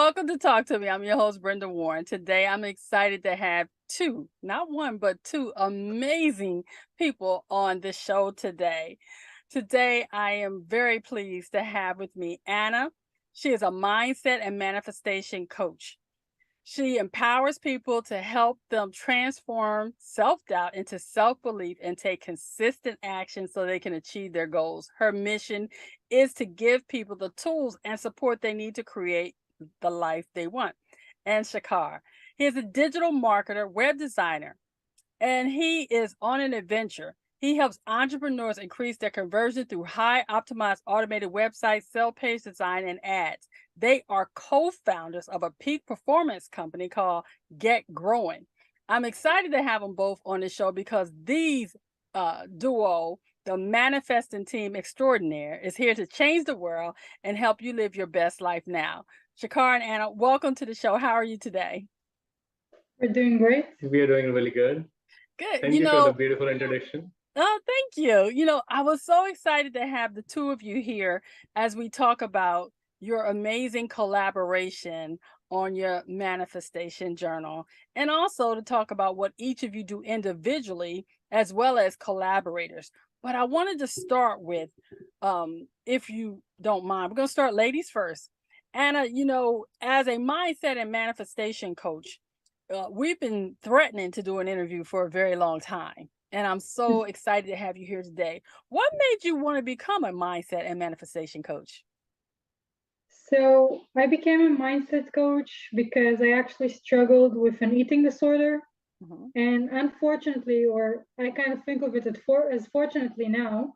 Welcome to Talk to Me. I'm your host, Brenda Warren. Today, I'm excited to have two, not one, but two amazing people on the show today. Today, I am very pleased to have with me Anna. She is a mindset and manifestation coach. She empowers people to help them transform self doubt into self belief and take consistent action so they can achieve their goals. Her mission is to give people the tools and support they need to create the life they want. And Shikhar, he is a digital marketer, web designer, and he is on an adventure. He helps entrepreneurs increase their conversion through high optimized automated websites, sell page design, and ads. They are co-founders of a peak performance company called Get Growwin. I'm excited to have them both on the show because these duo, the manifesting team extraordinaire, is here to change the world and help you live your best life now. Shikhar and Anna, welcome to the show. How are you today? We're doing great. We are doing really good. Good. Thank you for the beautiful introduction. Oh, thank you. I was so excited to have the two of you here as we talk about your amazing collaboration on your manifestation journal, and also to talk about what each of you do individually as well as collaborators. But I wanted to start with, if you don't mind, we're going to start ladies first. Anna, as a mindset and manifestation coach, we've been threatening to do an interview for a very long time. And I'm so excited to have you here today. What made you want to become a mindset and manifestation coach? So I became a mindset coach because I actually struggled with an eating disorder. And unfortunately, or I kind of think of it as fortunately now,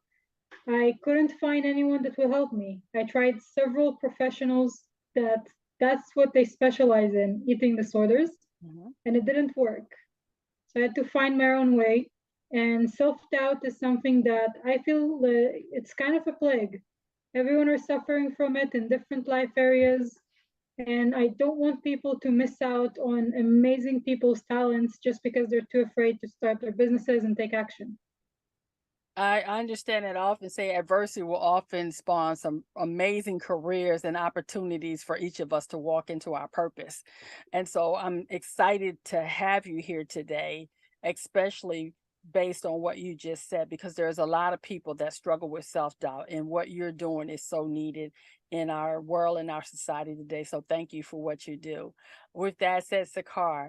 I couldn't find anyone that will help me. I tried several professionals that's what they specialize in, eating disorders, and it didn't work. So I had to find my own way. And self-doubt is something that I feel it's kind of a plague. Everyone is suffering from it in different life areas. And I don't want people to miss out on amazing people's talents just because they're too afraid to start their businesses and take action. I understand that I often say adversity will often spawn some amazing careers and opportunities for each of us to walk into our purpose. And so I'm excited to have you here today, especially based on what you just said, because there's a lot of people that struggle with self-doubt, and what you're doing is so needed in our world and our society today. So thank you for what you do. With that said, Shikhar,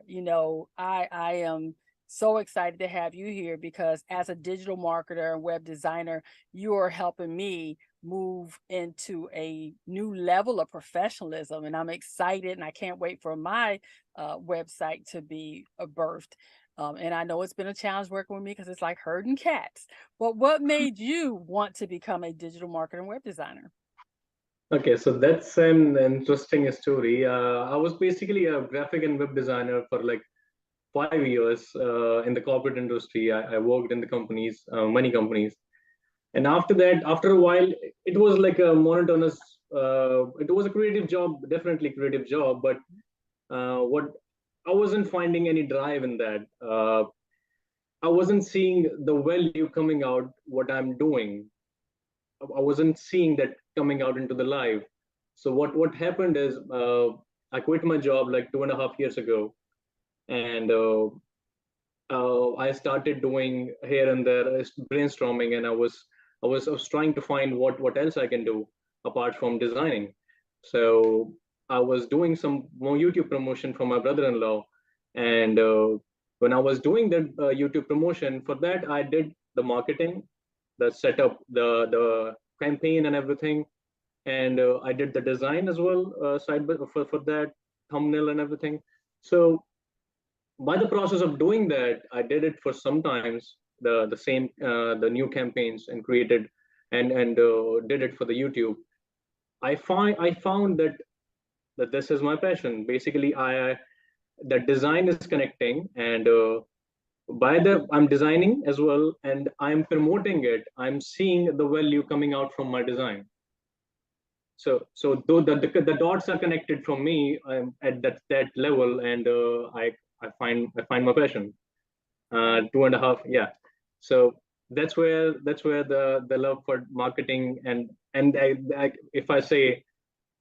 I am so excited to have you here because as a digital marketer and web designer, you are helping me move into a new level of professionalism. And I'm excited, and I can't wait for my website to be birthed. And I know it's been a challenge working with me because it's like herding cats. But what made you want to become a digital marketer and web designer? Okay, so that's an interesting story. I was basically a graphic and web designer for like 5 years in the corporate industry. I worked in the companies, many companies. And after that, after a while, it was like a monotonous, it was a creative job, definitely creative job, but what I wasn't finding any drive in that. I wasn't seeing the value coming out what I'm doing. I wasn't seeing that coming out into the live. So what happened is I quit my job like 2.5 years ago, and I started doing here and there brainstorming, and I was trying to find what else I can do apart from designing. So I was doing some more YouTube promotion for my brother-in-law, and when I was doing that YouTube promotion, for that I did the marketing, the setup, the campaign, and everything, and I did the design as well, side by for that thumbnail and everything. So by the process of doing that, I did it for sometimes the same the new campaigns and created and did it for the YouTube. I found that this is my passion. Basically, I the design is connecting, and by the I'm designing as well, and I'm promoting it. I'm seeing the value coming out from my design. So though the dots are connected from me, I'm at that level, and I find my passion. 2.5, yeah. So that's where the love for marketing, and if I say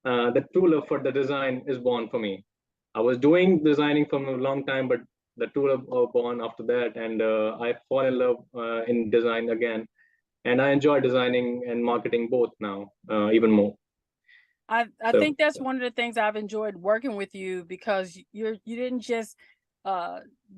the true love for the design is born for me. I was doing designing for a long time, but the true love born after that, and I fall in love in design again, and I enjoy designing and marketing both now, even more. I So think that's one of the things I've enjoyed working with you, because you didn't just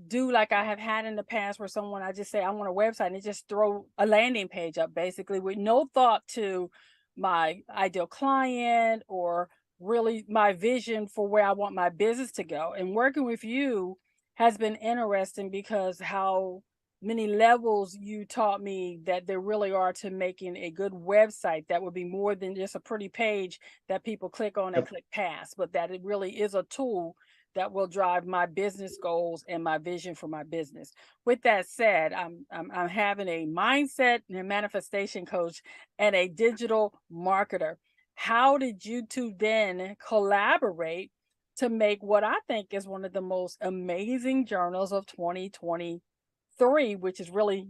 do like I have had in the past, where someone, I just say I want a website and they just throw a landing page up basically with no thought to my ideal client or really my vision for where I want my business to go. And working with you has been interesting, because how many levels you taught me that there really are to making a good website that would be more than just a pretty page that people click on and click past, but that it really is a tool that will drive my business goals and my vision for my business. With that said, I'm having a mindset and a manifestation coach and a digital marketer. How did you two then collaborate to make what I think is one of the most amazing journals of 2023, which is really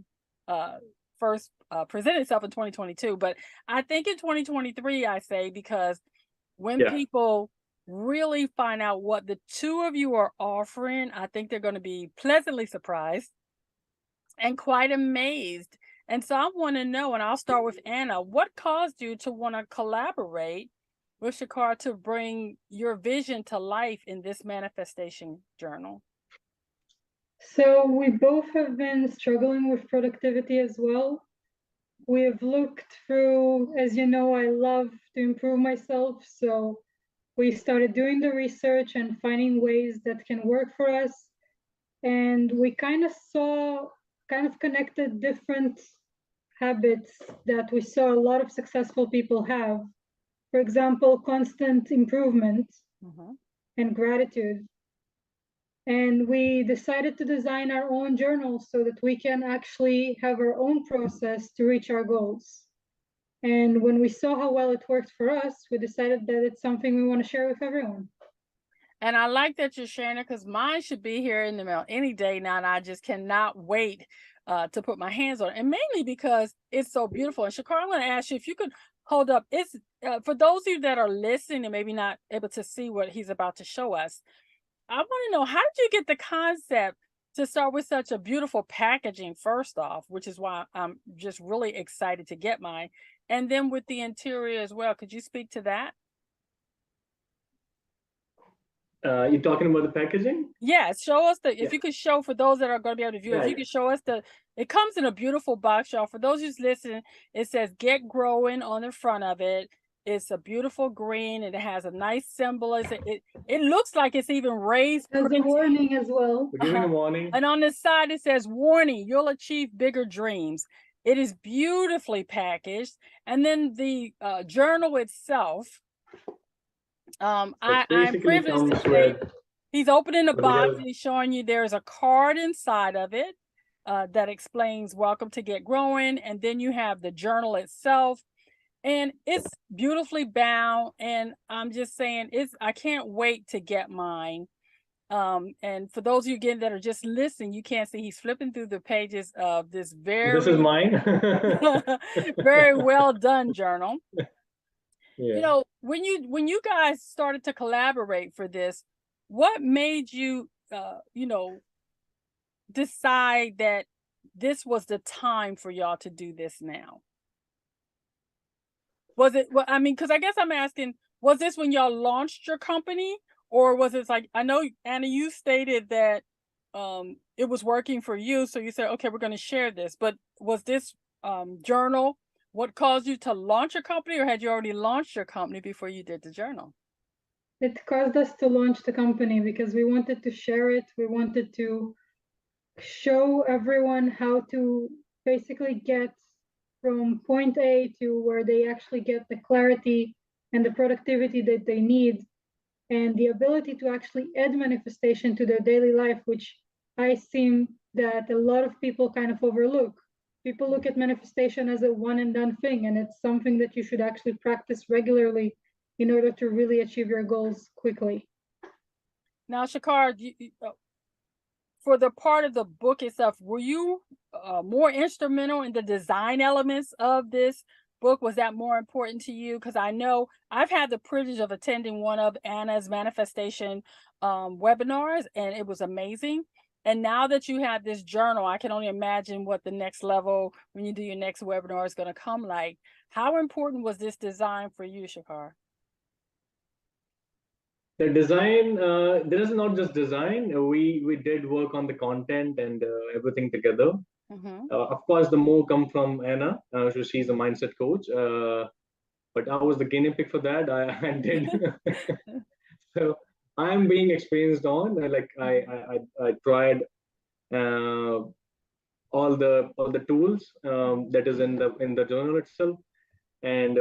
first presented itself in 2022, but I think in 2023, I say, because when people really find out what the two of you are offering, I think they're going to be pleasantly surprised and quite amazed. And so I want to know, and I'll start with Anna, what caused you to want to collaborate with Shikhar to bring your vision to life in this manifestation journal? So we both have been struggling with productivity as well. We have looked through, as you know, I love to improve myself. So we started doing the research and finding ways that can work for us. And we kind of connected different habits that we saw a lot of successful people have. For example, constant improvement and gratitude. And we decided to design our own journal so that we can actually have our own process to reach our goals. And when we saw how well it worked for us, we decided that it's something we want to share with everyone. And I like that you're sharing it, because mine should be here in the mail any day now, and I just cannot wait to put my hands on it. And mainly because it's so beautiful. And Shikhar, I'm going to ask you if you could hold up. It's for those of you that are listening and maybe not able to see what he's about to show us. I want to know, how did you get the concept to start with such a beautiful packaging first off, which is why I'm just really excited to get mine, and then with the interior as well. Could you speak to that? you're talking about the packaging? Yeah, show us if you could show, for those that are going to be able to view, if you could show us it comes in a beautiful box, y'all. For those who's listening, it says Get Growwin on the front of it. It's a beautiful green, and it has a nice symbol. It looks like it's even raised. There's a warning as well. We're giving a warning. And on the side, it says, "Warning, you'll achieve bigger dreams." It is beautifully packaged. And then the journal itself, I'm privileged to say he's opening the box and he's showing you there's a card inside of it that explains welcome to Get Growwin. And then you have the journal itself. And it's beautifully bound, and I'm just saying, I can't wait to get mine. And for those of you again that are just listening, you can't see, he's flipping through the pages of this This is mine. very well done journal. Yeah. You know, when you guys started to collaborate for this, what made you decide that this was the time for y'all to do this now? Was it, well, I mean, because I guess I'm asking, was this when y'all launched your company, or was it like, I know, Anna, you stated that it was working for you, so you said, okay, we're going to share this, but was this journal what caused you to launch your company, or had you already launched your company before you did the journal? It caused us to launch the company because we wanted to share it. We wanted to show everyone how to basically get from point A to where they actually get the clarity and the productivity that they need, and the ability to actually add manifestation to their daily life, which I see that a lot of people kind of overlook. People look at manifestation as a one and done thing, and it's something that you should actually practice regularly in order to really achieve your goals quickly. Now, Shikhar, for the part of the book itself, were you more instrumental in the design elements of this book, was that more important to you? Because I know I've had the privilege of attending one of Anna's manifestation webinars, and it was amazing. And now that you have this journal, I can only imagine what the next level, when you do your next webinar, is going to come like. How important was this design for you, Shikhar? The design, there is not just design. We did work on the content and everything together. Of course, the more come from Anna. So she's a mindset coach. But I was the guinea pig for that. I did. So I'm being experienced on. I tried all the tools that is in the journal itself, and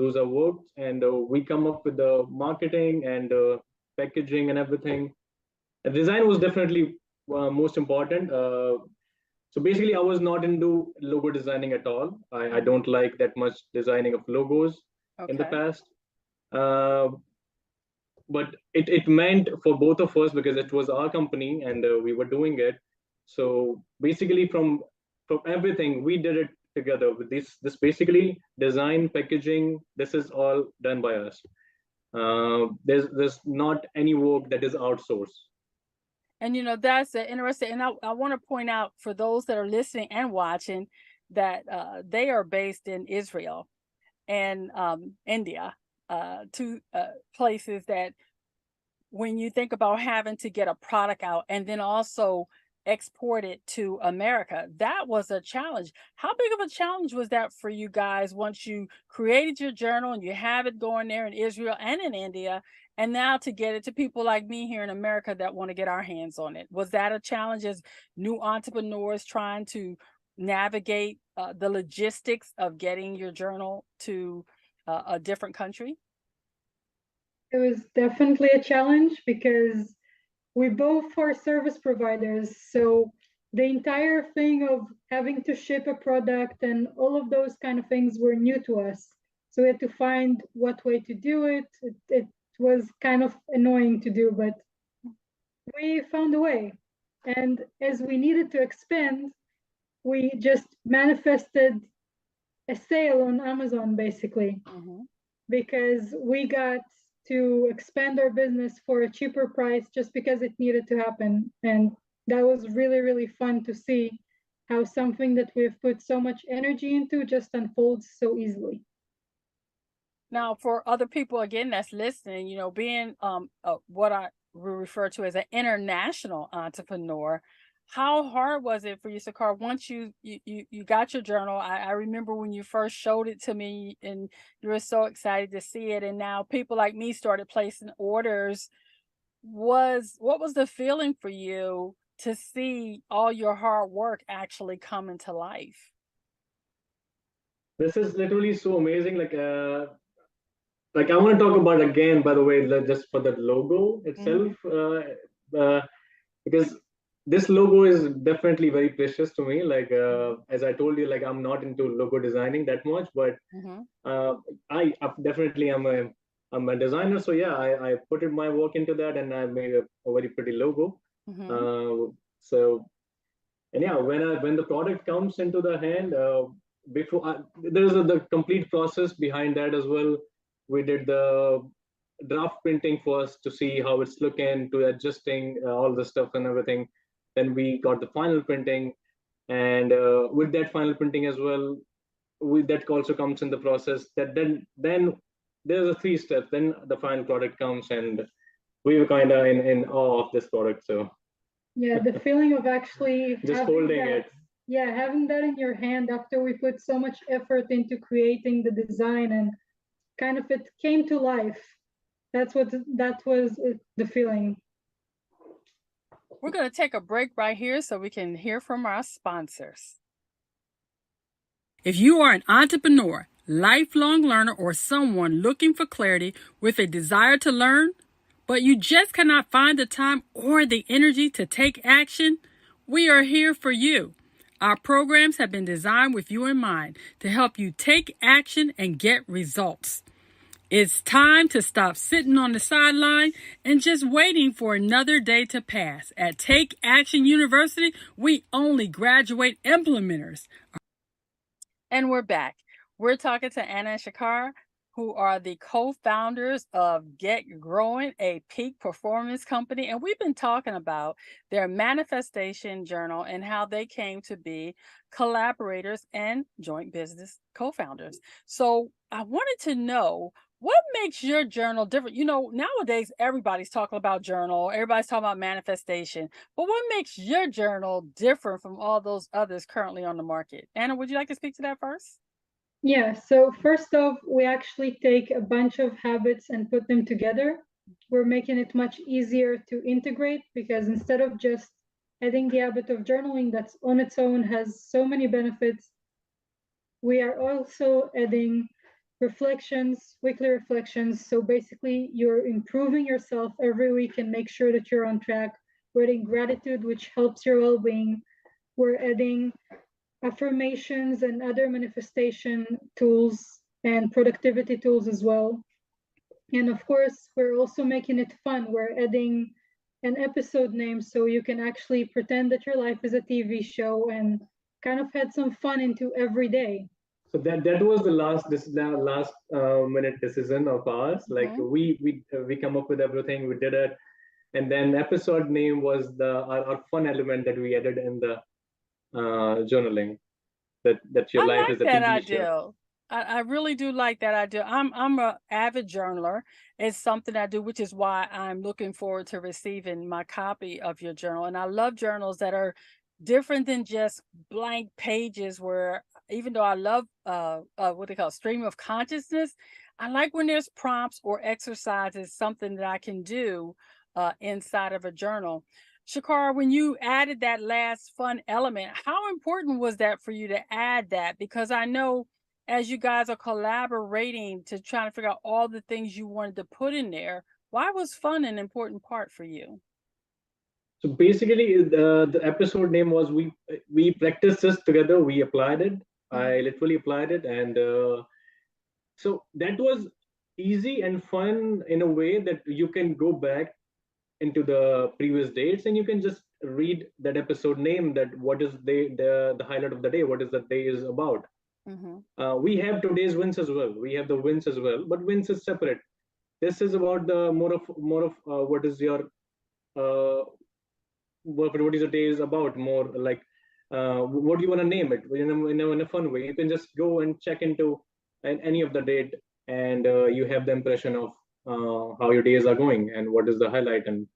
those are worked, and we come up with the marketing and packaging and everything. The design was definitely most important. So basically, I was not into logo designing at all. I don't like that much designing of logos in the past. But it meant for both of us, because it was our company and we were doing it. So basically, from everything, we did it together. With this basically design, packaging, this is all done by us. There's not any work that is outsourced. And that's interesting. And I want to point out for those that are listening and watching that they are based in Israel and India, two places that when you think about having to get a product out and then also export it to America, that was a challenge. How big of a challenge was that for you guys once you created your journal and you have it going there in Israel and in India, and now to get it to people like me here in America that want to get our hands on it? Was that a challenge as new entrepreneurs trying to navigate the logistics of getting your journal to a different country? It was definitely a challenge because we both are service providers. So the entire thing of having to ship a product and all of those kind of things were new to us. So we had to find what way to do it. It was kind of annoying to do, but we found a way. And as we needed to expand, we just manifested a sale on Amazon, basically, because we got to expand our business for a cheaper price just because it needed to happen. And that was really, really fun to see how something that we've put so much energy into just unfolds so easily. Now, for other people, again, that's listening, being what I refer to as an international entrepreneur, how hard was it for you, Shikhar, once you got your journal? I remember when you first showed it to me and you were so excited to see it. And now people like me started placing orders. What was the feeling for you to see all your hard work actually come into life? This is literally so amazing. I want to talk about again, by the way, just for the logo itself, because this logo is definitely very precious to me. As I told you, I'm not into logo designing that much, but I definitely am a designer. So yeah, I put in my work into that, and I made a very pretty logo. So, and yeah, when the product comes into the hand, there's the complete process behind that as well. We did the draft printing first to see how it's looking, to adjusting all the stuff and everything. Then we got the final printing, and with that final printing as well, that also comes in the process. That then there's a 3 steps. Then the final product comes, and we were kind of in awe of this product. So yeah, the feeling of actually just holding it. Yeah, having that in your hand after we put so much effort into creating the design and kind of it came to life. That was the feeling. We're going to take a break right here so we can hear from our sponsors. If you are an entrepreneur, lifelong learner, or someone looking for clarity with a desire to learn, but you just cannot find the time or the energy to take action, we are here for you. Our programs have been designed with you in mind to help you take action and get results. It's time to stop sitting on the sideline and just waiting for another day to pass. At Take Action University, we only graduate implementers. And we're back. We're talking to Anna and Shikhar, who are the co-founders of Get Growwin, a peak performance company. And we've been talking about their manifestation journal and how they came to be collaborators and joint business co-founders. So I wanted to know, what makes your journal different? You know, nowadays everybody's talking about journal, everybody's talking about manifestation, but what makes your journal different from all those others currently on the market? Anna, would you like to speak to that first? Yeah, so first off, we actually take a bunch of habits and put them together. We're making it much easier to integrate because instead of just adding the habit of journaling that's on its own has so many benefits, we are also adding reflections, weekly reflections. So basically, you're improving yourself every week and make sure that you're on track. We're adding gratitude, which helps your well being. We're adding affirmations and other manifestation tools and productivity tools as well. And of course, we're also making it fun. We're adding an episode name so you can actually pretend that your life is a TV show and kind of add some fun into every day. So that was the last minute decision of ours. Like we come up with everything, we did it, and then episode name was our fun element that we added in the journaling. That your I life like is a that TV show. idea. I really do like that idea. I'm a avid journaler. It's something I do, which is why I'm looking forward to receiving my copy of your journal. And I love journals that are different than just blank pages where, even though I love what they call stream of consciousness, I like when there's prompts or exercises, something that I can do inside of a journal. Shikhar, when you added that last fun element, how important was that for you to add that? Because I know as you guys are collaborating to try to figure out all the things you wanted to put in there, why was fun an important part for you? So basically, the episode name was we practiced this together. We applied it. I literally applied it, and so that was easy and fun in a way that you can go back into the previous dates and you can just read that episode name, that what is the highlight of the day, what is the day is about. We have today's wins as well, we have the wins as well, but wins is separate. This is about the more of what is your uh, what is your day is about, more like what do you want to name it in a fun way. You can just go and check into any of the date, and you have the impression of how your days are going and what is the highlight. And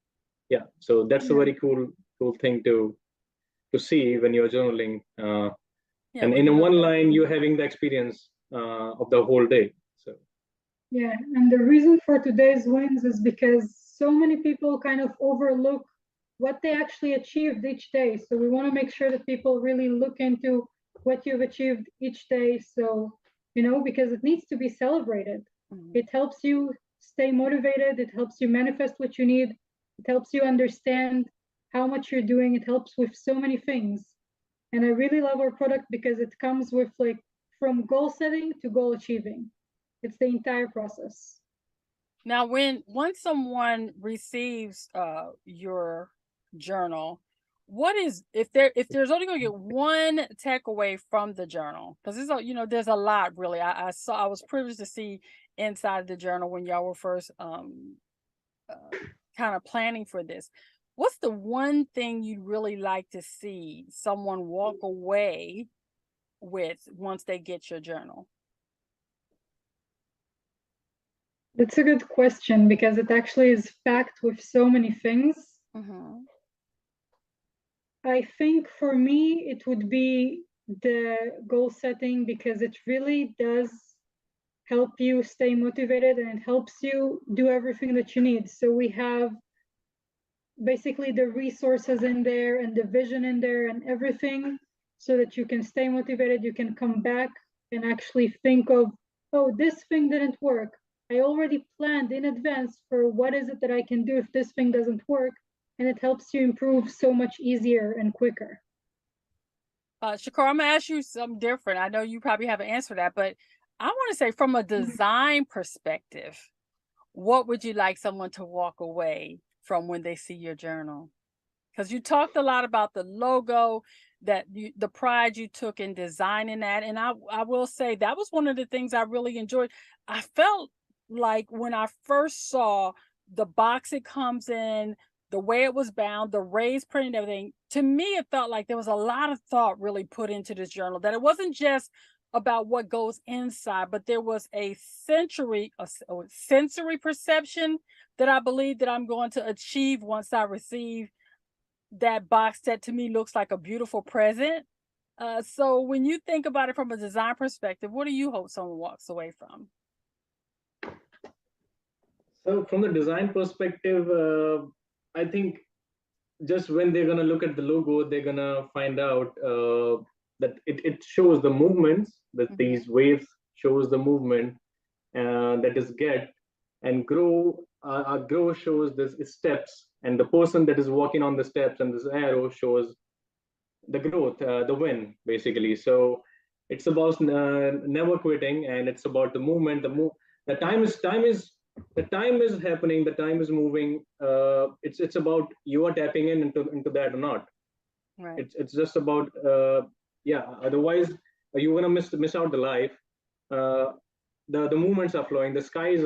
yeah, so that's a very cool thing to see when you're journaling, and in one line you're having the experience of the whole day. So yeah, and the reason for today's wins is because so many people kind of overlook what they actually achieved each day. So we want to make sure that people really look into what you've achieved each day. So, because it needs to be celebrated. It helps you stay motivated. It helps you manifest what you need. It helps you understand how much you're doing. It helps with so many things. And I really love our product because it comes with from goal setting to goal achieving. It's the entire process. Now, once someone receives your journal, what is, if there's only going to get one takeaway from the journal, because there's a lot really. I was privileged to see inside the journal when y'all were first kind of planning for this. What's the one thing you'd really like to see someone walk away with once they get your journal? That's a good question because it actually is packed with so many things. I think for me, it would be the goal setting because it really does help you stay motivated and it helps you do everything that you need. So we have basically the resources in there and the vision in there and everything so that you can stay motivated. You can come back and actually think of, oh, this thing didn't work. I already planned in advance for what is it that I can do if this thing doesn't work. And it helps you improve so much easier and quicker. Shikhar, I'm gonna ask you something different. I know you probably have an answer for that, but I want to say from a design perspective, what would you like someone to walk away from when they see your journal? because you talked a lot about the logo, the pride you took in designing that. And I will say that was one of the things I really enjoyed. I felt like when I first saw the box it comes in, the way it was bound, the raised print and everything, to me, it felt like there was a lot of thought really put into this journal, that it wasn't just about what goes inside, but there was a sensory perception that I believe that I'm going to achieve once I receive that box that to me looks like a beautiful present. So when you think about it from a design perspective, what do you hope someone walks away from? So from the design perspective, I think just when they're gonna look at the logo, they're gonna find out that it shows the movements, that these waves shows the movement that is get, and grow. Grow shows this steps, and the person that is walking on the steps, and this arrow shows the growth, the win, basically. So it's about never quitting, and it's about the movement. The time is the time is happening. The time is moving. It's about you are tapping into that or not. Right. It's just about yeah. Otherwise, you're gonna miss out the life. The movements are flowing. The skies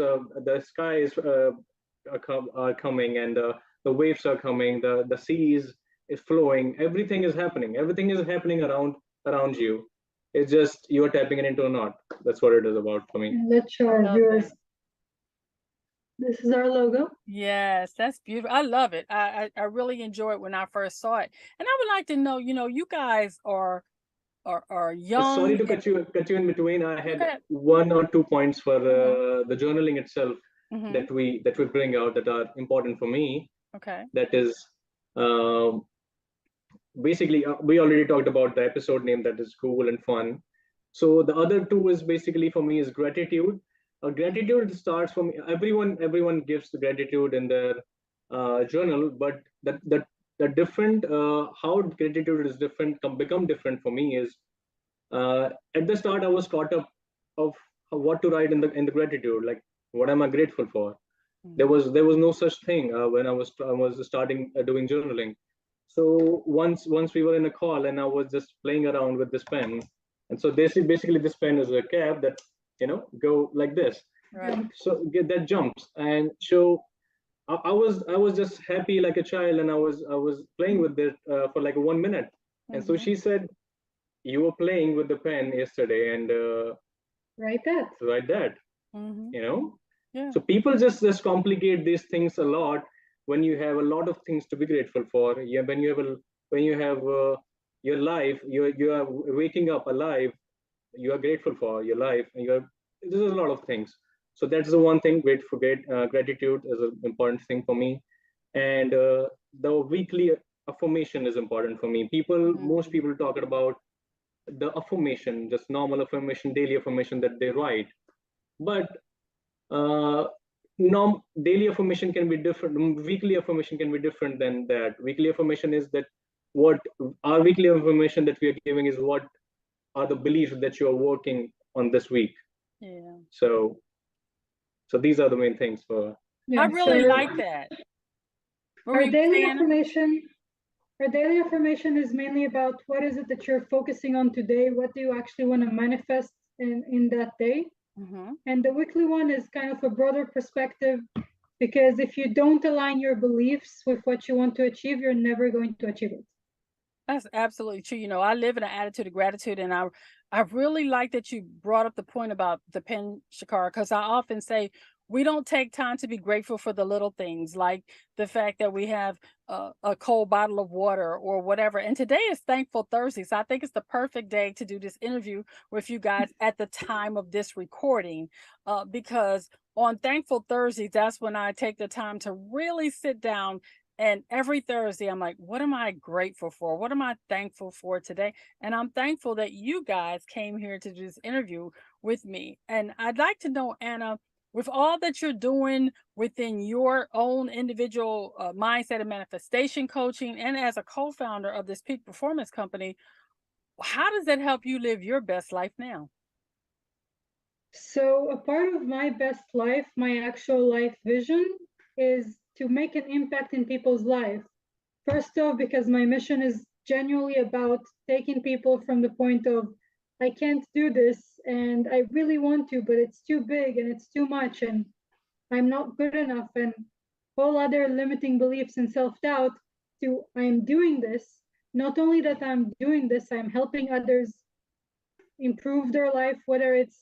are coming, and the waves are coming. The seas is flowing. Everything is happening. Everything is happening around you. It's just you're tapping it into or not. That's what it is about for me. And let's show our viewers. This is our logo. Yes, that's beautiful. I love it. I really enjoyed it when I first saw it. And I would like to know, you guys are young. Sorry to cut you in between. I had 1 or 2 points for the journaling itself that we bring out that are important for me. Okay. That is basically we already talked about the episode name, that is cool and fun. So the other two is basically for me is gratitude. Gratitude starts from everyone gives the gratitude in their journal, but the different how gratitude is different become different for me is at the start I was caught up of what to write in the gratitude, like what am I grateful for. There was no such thing when I was starting doing journaling. So once we were in a call and I was just playing around with this pen, and so basically this pen is a cap that go like this, right? So get that jumps, and so I was just happy like a child, and I was playing with it for like 1 minute, and so she said, you were playing with the pen yesterday, and write that. Yeah. So people just complicate these things a lot when you have a lot of things to be grateful for. Yeah, when you have your life, you are waking up alive, you are grateful for your life, and this is a lot of things. So that's the one thing. Gratitude is an important thing for me, and the weekly affirmation is important for me. Most people talk about the affirmation, just normal affirmation, daily affirmation that they write, but daily affirmation can be different. Weekly affirmation can be different than that. Weekly affirmation is that what our weekly affirmation that we are giving is what are the beliefs that you are working on this week. Yeah. So these are the main things for. Yeah, I really like that. Our daily affirmation is mainly about what is it that you're focusing on today. What do you actually want to manifest in that day? And the weekly one is kind of a broader perspective, because if you don't align your beliefs with what you want to achieve, you're never going to achieve it. That's absolutely true. I live in an attitude of gratitude, and I really like that you brought up the point about the pen, Shikhar, because I often say we don't take time to be grateful for the little things, like the fact that we have a cold bottle of water or whatever. And today is Thankful Thursday, so I think it's the perfect day to do this interview with you guys at the time of this recording, because on Thankful Thursday, that's when I take the time to really sit down. And every Thursday, I'm like, what am I grateful for? What am I thankful for today? And I'm thankful that you guys came here to do this interview with me. And I'd like to know, Anna, with all that you're doing within your own individual mindset and manifestation coaching, and as a co-founder of this peak performance company, how does that help you live your best life now? So a part of my best life, my actual life vision, is to make an impact in people's lives. First off, because my mission is genuinely about taking people from the point of, I can't do this and I really want to, but it's too big and it's too much and I'm not good enough, and all other limiting beliefs and self-doubt, to I'm doing this. Not only that I'm doing this, I'm helping others improve their life, whether it's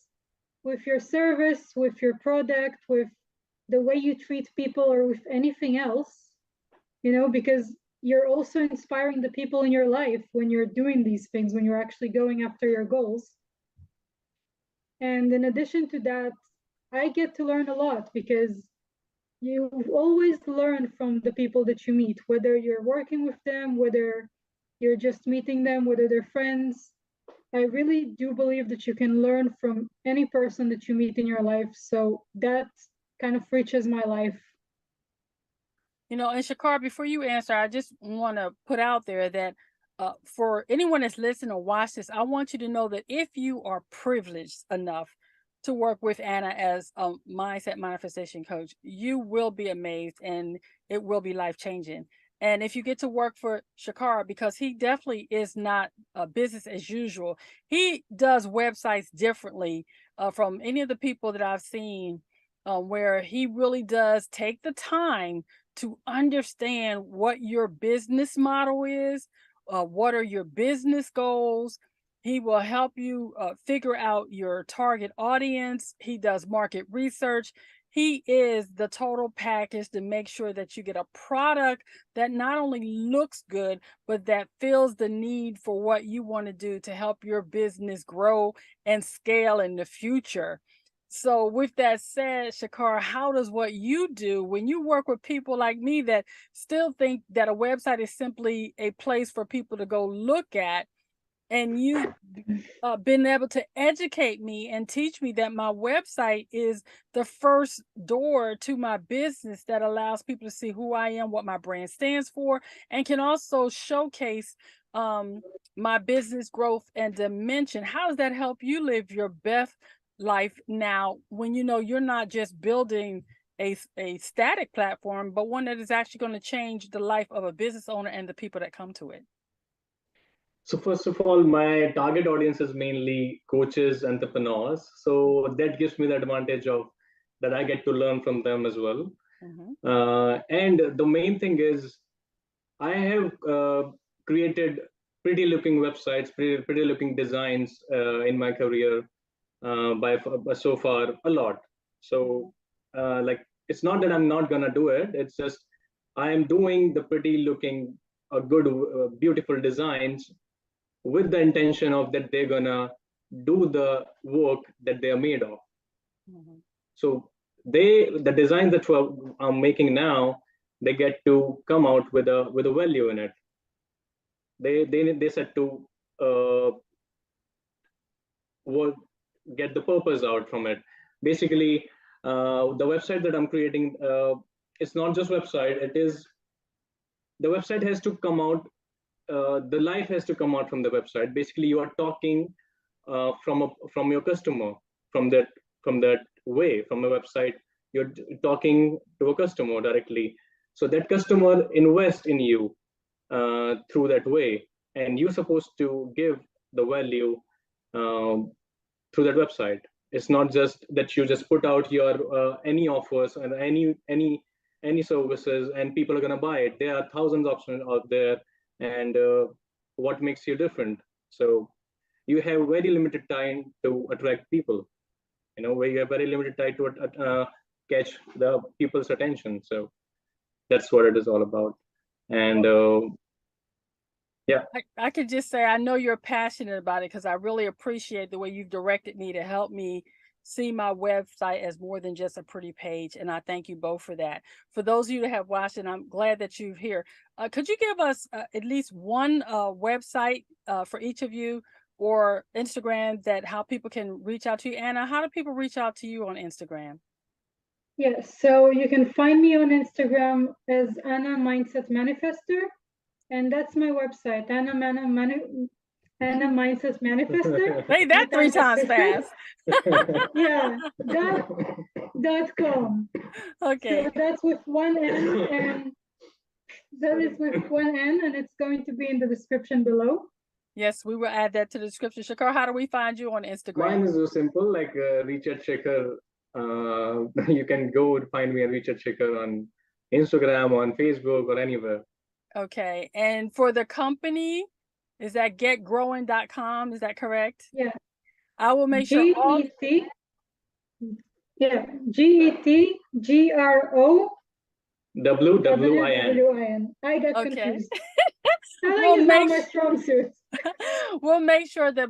with your service, with your product, with the way you treat people, or with anything else, because you're also inspiring the people in your life when you're doing these things, when you're actually going after your goals. And in addition to that, I get to learn a lot because you always learn from the people that you meet, whether you're working with them, whether you're just meeting them, whether they're friends. I really do believe that you can learn from any person that you meet in your life. So that kind of enriches my life. And Shikhar, before you answer, I just want to put out there that for anyone that's listening or watch this, I want you to know that if you are privileged enough to work with Anna as a mindset manifestation coach, you will be amazed and it will be life-changing. And if you get to work for Shikhar, because he definitely is not a business as usual, he does websites differently from any of the people that I've seen, where he really does take the time to understand what your business model is, what are your business goals. He will help you figure out your target audience. He does market research. He is the total package to make sure that you get a product that not only looks good, but that fills the need for what you want to do to help your business grow and scale in the future. So with that said, Shikhar, how does what you do when you work with people like me that still think that a website is simply a place for people to go look at, and you been able to educate me and teach me that my website is the first door to my business that allows people to see who I am, what my brand stands for, and can also showcase my business growth and dimension. How does that help you live your best life now when you're not just building a static platform, but one that is actually going to change the life of a business owner and the people that come to it? So first of all, my target audience is mainly coaches, entrepreneurs. So that gives me the advantage of that I get to learn from them as well. And the main thing is I have created pretty looking websites, pretty looking designs in my career by so far a lot. So like, it's not that I'm not gonna do it. It's just I am doing the pretty looking, good, beautiful designs with the intention of that they're gonna do the work that they are made of. So the designs that I'm making now, they get to come out with a value in it. They set to get the purpose out from it. Basically, the website that I'm creating, it's not just website. It is the website has to come out. The life has to come out from the website. Basically, you are talking from your customer, from that way, from a website. You're talking to a customer directly. So that customer invests in you through that way, and you're supposed to give the value through that website. It's not just that you just put out your any offers and any services and people are going to buy it. There are thousands of options out there, and what makes you different? So you have very limited time to attract people, where you have very limited time to catch the people's attention. So that's what it is all about. And yeah, I could just say I know you're passionate about it, because I really appreciate the way you've directed me to help me see my website as more than just a pretty page, and I thank you both for that. For those of you that have watched, and I'm glad that you're here, could you give us at least one website for each of you, or Instagram, that how people can reach out to you? Anna, how do people reach out to you on Instagram? Yes, so you can find me on Instagram as Anna Mindset Manifester, and that's my website, Anna Mindset Manifester. Say that 3 times fast. Yeah, .com. Okay. So that's with one N, and That is with one N, and it's going to be in the description below. Yes, we will add that to the description. Shikhar, how do we find you on Instagram? Mine is so simple, like Richard Shikhar. You can go and find me at Richard Shikhar on Instagram, on Facebook, or anywhere. Okay. And for the company, is that getgrowwin.com? Is that correct? Yeah. I will make sure all... G-E-T. Yeah. G-E-T-G-R-O. W-W-I-N. I got confused. We'll make my strong suit. We'll make sure that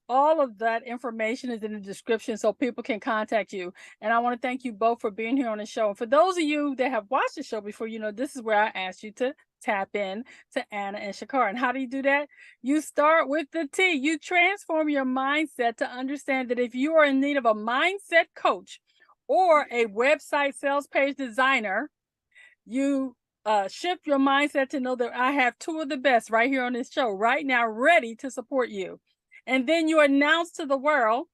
all of that information is in the description so people can contact you. And I want to thank you both for being here on the show. And for those of you that have watched the show before, you know, this is where I asked you to tap in to Anna and Shikhar. And how do you do that? You start with the T. You transform your mindset to understand that if you are in need of a mindset coach or a website sales page designer, you shift your mindset to know that I have two of the best right here on this show right now, ready to support you. And then you announce to the world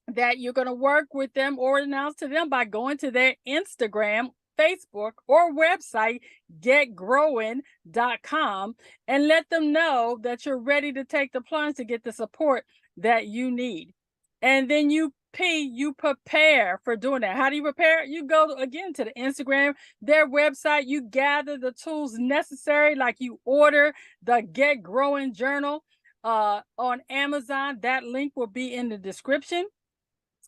that you're going to work with them, or announce to them by going to their Instagram, Facebook, or website, getgrowwin.com, and let them know that you're ready to take the plunge to get the support that you need. And then you prepare for doing that. How do you prepare? You go again to the Instagram, their website, you gather the tools necessary, like you order the Get Growing journal on Amazon. That link will be in the description.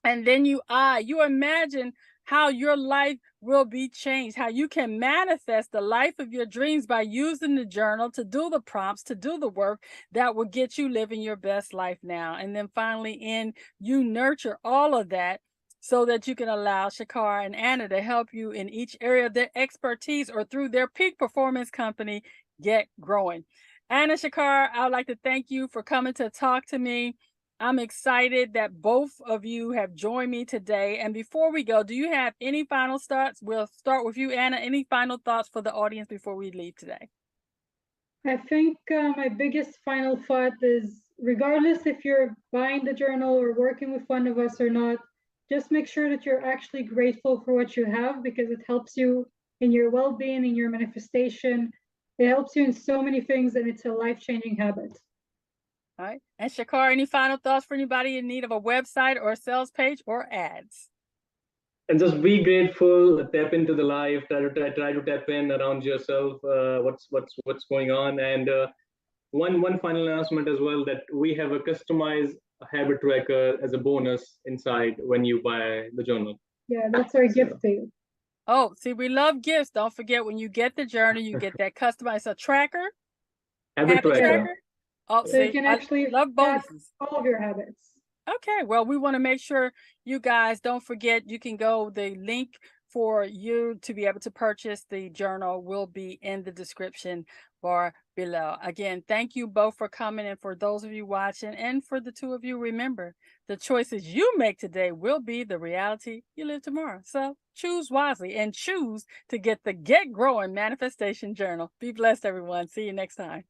And then you imagine how your life will be changed, how you can manifest the life of your dreams by using the journal to do the prompts, to do the work that will get you living your best life now. And then finally, you nurture all of that so that you can allow Shikhar and Anna to help you in each area of their expertise or through their peak performance company, Get Growing. Anna, Shikhar, I would like to thank you for coming to talk to me. I'm excited that both of you have joined me today. And before we go, do you have any final thoughts? We'll start with you, Anna. Any final thoughts for the audience before we leave today? I think my biggest final thought is, regardless if you're buying the journal or working with one of us or not, just make sure that you're actually grateful for what you have, because it helps you in your well-being, in your manifestation. It helps you in so many things, and it's a life-changing habit. All right. And Shikhar, any final thoughts for anybody in need of a website or a sales page or ads? And just be grateful, tap into the life, try to tap in around yourself, what's going on. And one final announcement as well, that we have a customized habit tracker as a bonus inside when you buy the journal. Yeah, that's our gift to you. Oh, see, we love gifts. Don't forget, when you get the journal, you get that customized tracker. Habit tracker. Oh, so you can actually love bonuses. All of your habits. Okay, well, we want to make sure you guys don't forget, you can go, the link for you to be able to purchase the journal will be in the description bar below. Again, thank you both for coming, and for those of you watching, and for the two of you, remember, the choices you make today will be the reality you live tomorrow. So choose wisely and choose to get the Get Growing Manifestation Journal. Be blessed, everyone. See you next time.